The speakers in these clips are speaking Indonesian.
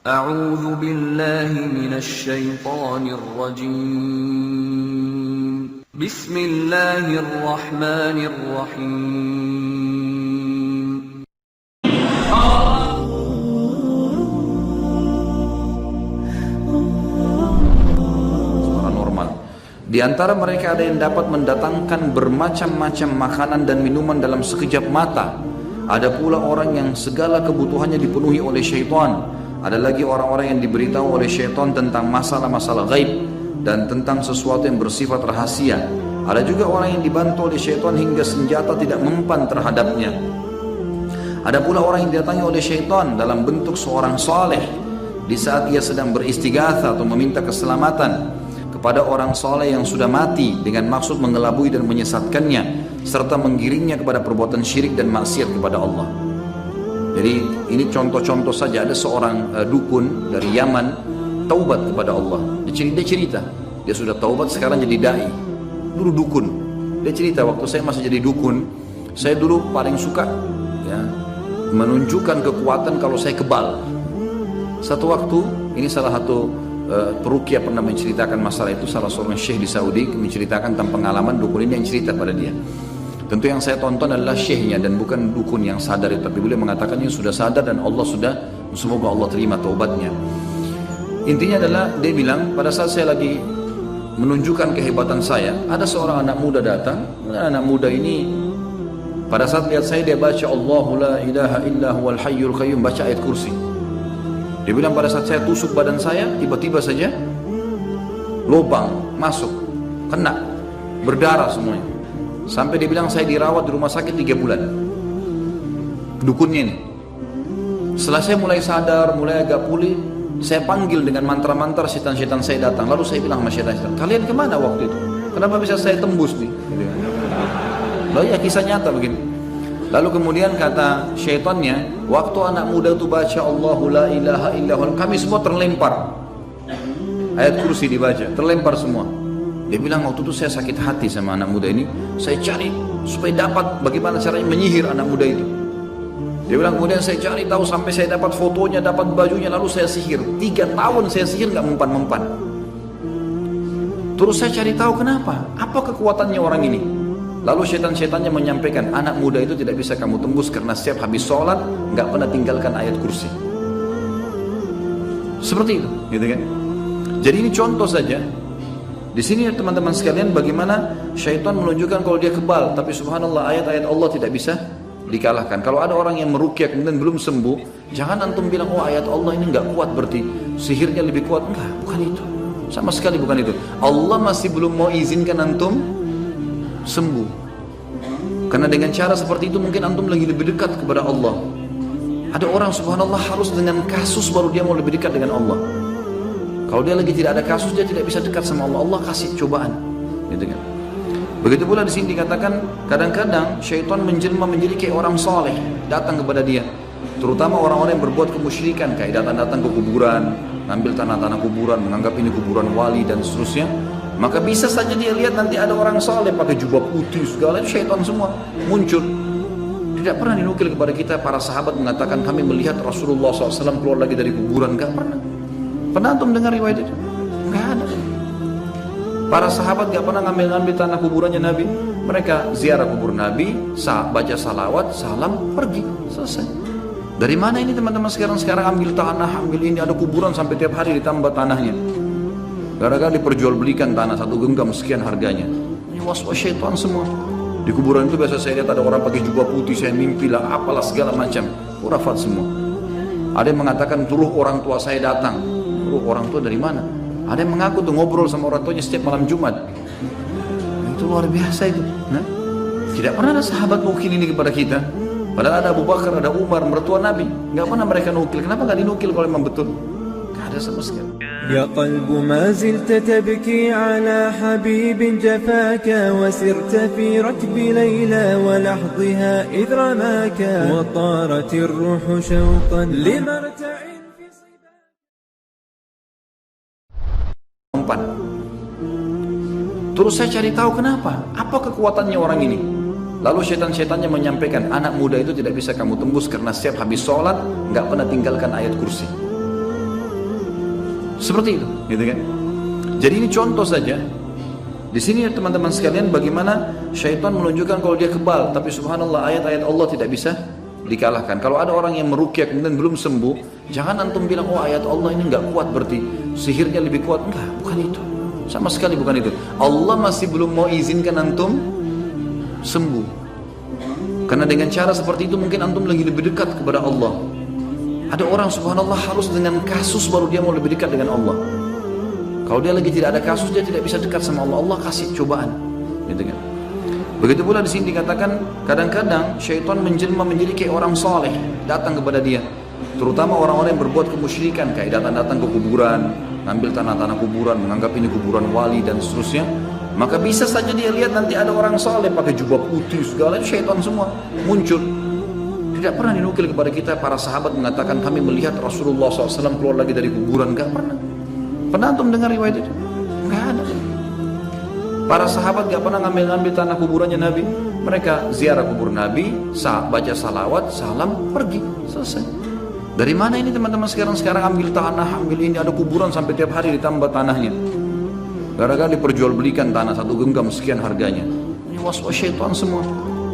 أعوذ بالله من الشيطان الرجيم بسم الله الرحمن الرحيم Suara normal. Di antara mereka ada yang dapat mendatangkan bermacam-macam makanan dan minuman dalam sekejap mata. Ada pula orang yang segala kebutuhannya dipenuhi oleh syaitan. Ada lagi orang-orang yang diberitahu oleh syaitan tentang masalah-masalah gaib dan tentang sesuatu yang bersifat rahasia. Ada juga orang yang dibantu oleh syaitan hingga senjata tidak mempan terhadapnya. Ada pula orang yang didatangi oleh syaitan dalam bentuk seorang saleh di saat ia sedang beristighatsah atau meminta keselamatan kepada orang saleh yang sudah mati dengan maksud mengelabui dan menyesatkannya serta menggiringnya kepada perbuatan syirik dan maksiat kepada Allah. Jadi ini contoh-contoh saja. Ada seorang dukun dari Yaman taubat kepada Allah. Dia cerita dia sudah taubat, sekarang jadi dai. Dulu dukun. Dia cerita, waktu saya masih jadi dukun, saya dulu paling suka ya, menunjukkan kekuatan kalau saya kebal. Satu waktu, ini salah satu peruqyah pernah menceritakan masalah itu. Salah seorang syekh di Saudi menceritakan tentang pengalaman dukun ini yang cerita pada dia. Tentu yang saya tonton adalah syekhnya dan bukan dukun yang sadar itu, tapi beliau mengatakannya sudah sadar dan Allah sudah, semoga Allah terima taubatnya. Intinya adalah dia bilang, pada saat saya lagi menunjukkan kehebatan saya, ada seorang anak muda datang. Anak muda ini pada saat lihat saya, dia baca Allahu la ilaha illa huwal hayyul qayyum, baca ayat kursi. Dia bilang pada saat saya tusuk badan saya, tiba-tiba saja lubang masuk, kena, berdarah semuanya. Sampai dia bilang saya dirawat di rumah sakit 3 bulan. Dukunnya ini. Setelah saya mulai sadar, mulai agak pulih, saya panggil dengan mantra-mantra, setan-setan saya datang. Lalu saya bilang sama setan-setan, kalian kemana waktu itu? Kenapa bisa saya tembus nih? Lalu ya kisah nyata begini. Lalu kemudian kata syaitannya, waktu anak muda itu baca Allahu la ilaha illallah, kami semua terlempar. Ayat kursi dibaca, terlempar semua. Dia bilang waktu itu saya sakit hati sama anak muda ini. Saya cari supaya dapat bagaimana caranya menyihir anak muda itu. Dia bilang kemudian saya cari tahu sampai saya dapat fotonya, dapat bajunya, lalu saya sihir. 3 tahun saya sihir nggak mempan-mempan. Terus saya cari tahu kenapa, apa kekuatannya orang ini. Lalu setan-setannya menyampaikan, anak muda itu tidak bisa kamu tembus karena setiap habis sholat nggak pernah tinggalkan ayat kursi. Seperti itu, gitu kan? Jadi ini contoh saja. Di sini teman-teman sekalian bagaimana syaitan menunjukkan kalau dia kebal, tapi subhanallah ayat-ayat Allah tidak bisa dikalahkan. Kalau ada orang yang meruqyah kemudian belum sembuh, jangan antum bilang oh ayat Allah ini nggak kuat berarti sihirnya lebih kuat. Enggak, bukan itu. Sama sekali bukan itu. Allah masih belum mau izinkan antum sembuh. Karena dengan cara seperti itu mungkin antum lagi lebih dekat kepada Allah. Ada orang subhanallah harus dengan kasus baru dia mau lebih dekat dengan Allah. Kalau dia lagi tidak ada kasus, dia tidak bisa dekat sama Allah. Allah kasih cobaan, gitu kan? Begitu pula di sini dikatakan kadang-kadang syaitan menjelma menjadi kayak orang saleh datang kepada dia, terutama orang-orang yang berbuat kemusyrikan kayak datang-datang ke kuburan, ngambil tanah-tanah kuburan, menganggap ini kuburan wali dan seterusnya. Maka bisa saja dia lihat nanti ada orang saleh pakai jubah putih segala, itu syaitan semua muncul. Tidak pernah dinukil kepada kita para sahabat mengatakan kami melihat Rasulullah SAW keluar lagi dari kuburan, enggak pernah. Pernah antum dengar riwayat itu? Enggak ada. Para sahabat enggak pernah ngambil-ngambil tanah kuburannya Nabi. Mereka ziarah kubur Nabi, baca salawat, salam, pergi, selesai. Dari mana ini teman-teman sekarang ambil tanah, ambil ini, ada kuburan sampai tiap hari ditambah tanahnya. Gara-gara diperjualbelikan tanah 1 genggam sekian harganya. Ini was-was syaitan semua. Di kuburan itu biasa saya lihat ada orang pakai jubah putih, saya mimpi lah, apalah segala macam. Khurafat semua. Ada yang mengatakan turuh orang tua saya datang. Orang tua dari mana? Ada yang mengaku tuh ngobrol sama orang tuanya setiap malam Jumat. Itu luar biasa itu. Nah, tidak pernah ada sahabat nukil ini kepada kita. Padahal ada Abu Bakar, ada Umar, mertua Nabi. Nggak pernah mereka nukil. Kenapa nggak dinukil kalau memang betul? Nggak ada sama sekali. يا قلب ما زلت تبكي على حبيب جفاك وسرت في ركب ليلى ولحظها إذ رماك وطارت الروح شوقا لمرتع في صباك. Terus saya cari tahu kenapa, apa kekuatannya orang ini. Lalu setan-setannya menyampaikan, anak muda itu tidak bisa kamu tembus karena setiap habis sholat nggak pernah tinggalkan ayat kursi. Seperti itu, gitu kan? Jadi ini contoh saja. Di sini teman-teman sekalian bagaimana syaitan menunjukkan kalau dia kebal, tapi subhanallah ayat-ayat Allah tidak bisa dikalahkan. Kalau ada orang yang meruqyah kemudian belum sembuh, jangan antum bilang oh ayat Allah ini enggak kuat berarti sihirnya lebih kuat. Enggak, bukan itu. Sama sekali bukan itu. Allah masih belum mau izinkan antum sembuh. Karena dengan cara seperti itu mungkin antum lagi lebih dekat kepada Allah. Ada orang subhanallah harus dengan kasus baru dia mau lebih dekat dengan Allah. Kalau dia lagi tidak ada kasus dia tidak bisa dekat sama Allah. Allah kasih cobaan, gitu kan? Begitu pula di sini dikatakan kadang-kadang syaitan menjelma menjadi kayak orang soleh datang kepada dia, terutama orang-orang yang berbuat kemusyrikan kayak datang-datang ke kuburan, ngambil tanah-tanah kuburan, menganggap ini kuburan wali dan seterusnya. Maka bisa saja dia lihat nanti ada orang soleh pakai jubah putih segala, itu syaitan semua muncul. Tidak pernah dinukil kepada kita para sahabat mengatakan kami melihat Rasulullah SAW keluar lagi dari kuburan, nggak pernah. Pernah antum dengar riwayat itu? Nggak ada. Para sahabat gak pernah ngambil-ngambil tanah kuburannya Nabi. Mereka ziarah kubur Nabi, baca salawat, salam, pergi, selesai. Dari mana ini teman-teman sekarang ambil tanah, ambil ini, ada kuburan sampai tiap hari ditambah tanahnya. Gara-gara diperjualbelikan tanah satu genggam sekian harganya. Ini was-was syaitan semua.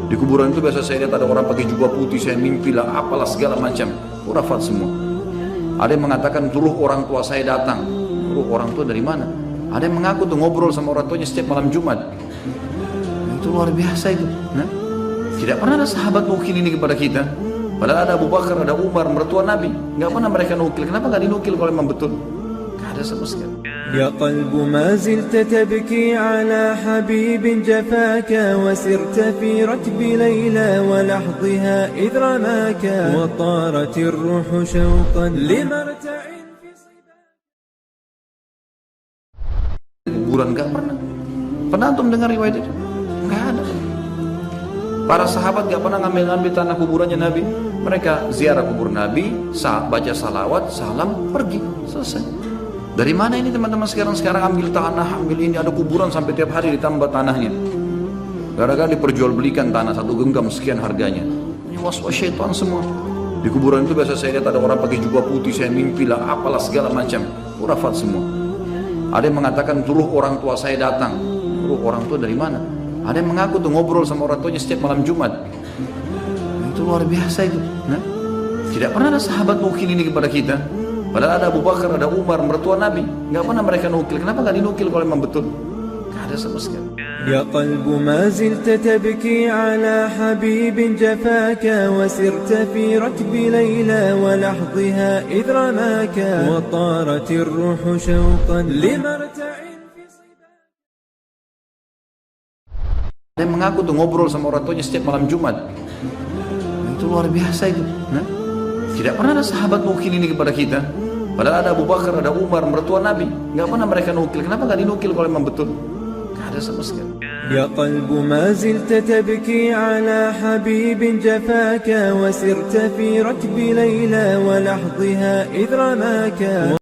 Di kuburan itu biasa saya lihat ada orang pakai jubah putih, saya mimpi lah, apalah segala macam. Khurafat semua. Ada yang mengatakan turuh orang tua saya datang. Turuh orang tua dari mana? Ada yang mengaku tuh ngobrol sama orang tuanya setiap malam Jumat. Itu luar biasa itu. Nah, tidak pernah ada sahabat nukil ini kepada kita. Padahal ada Abu Bakar, ada Umar, mertua Nabi. Nggak pernah mereka nukil. Kenapa nggak dinukil kalau memang betul? Nggak ada sama sekali. يا قلب ما زلت تبكي على حبيب جفاك وسرت في ركب ليلى ولحظها إذ رماك وطارت الروح شوقا لمرتع في kuburan, nggak pernah. Pernah antum dengar riwayat itu? Nggak ada. Para sahabat nggak pernah ngambil-ngambil tanah kuburannya Nabi. Mereka ziarah kubur Nabi, baca salawat, salam, pergi, selesai. Dari mana ini teman-teman sekarang ambil tanah, ambil ini, ada kuburan sampai tiap hari ditambah tanahnya. Gara-gara diperjualbelikan tanah satu genggam sekian harganya. Ini was-was syaitan semua. Di kuburan itu biasa saya lihat ada orang pakai jubah putih, saya mimpi lah, apalah segala macam. Khurafat semua. Ada yang mengatakan turuh orang tua saya datang. Turuh orang tua dari mana? Ada yang mengaku tuh ngobrol sama orang tuanya setiap malam Jumat. Itu luar biasa itu. Nah, tidak pernah ada sahabat nukil ini kepada kita. Padahal ada Abu Bakar, ada Umar, mertua Nabi. Nggak pernah mereka nukil. Kenapa nggak dinukil kalau memang betul? Nggak ada sama sekali. يا قلب ما زلت تبكي على حبيب جفاك وسرت في ركب ليلى ولحظها إذ رماك وطارت الروح شوقا لمرتع في صباك. Ada yang mengaku tuh ngobrol sama orang tuanya setiap malam Jumat. Itu luar biasa itu. Nah, tidak pernah ada sahabat nukil ini kepada kita. Padahal ada Abu Bakar, ada Umar, mertua Nabi. Nggak pernah mereka nukil. Kenapa nggak dinukil kalau memang betul? Nggak ada sama sekali. يا قلب ما زلت تبكي على حبيب جفاك وسرت في ركب ليلى ولحظها إذ رماك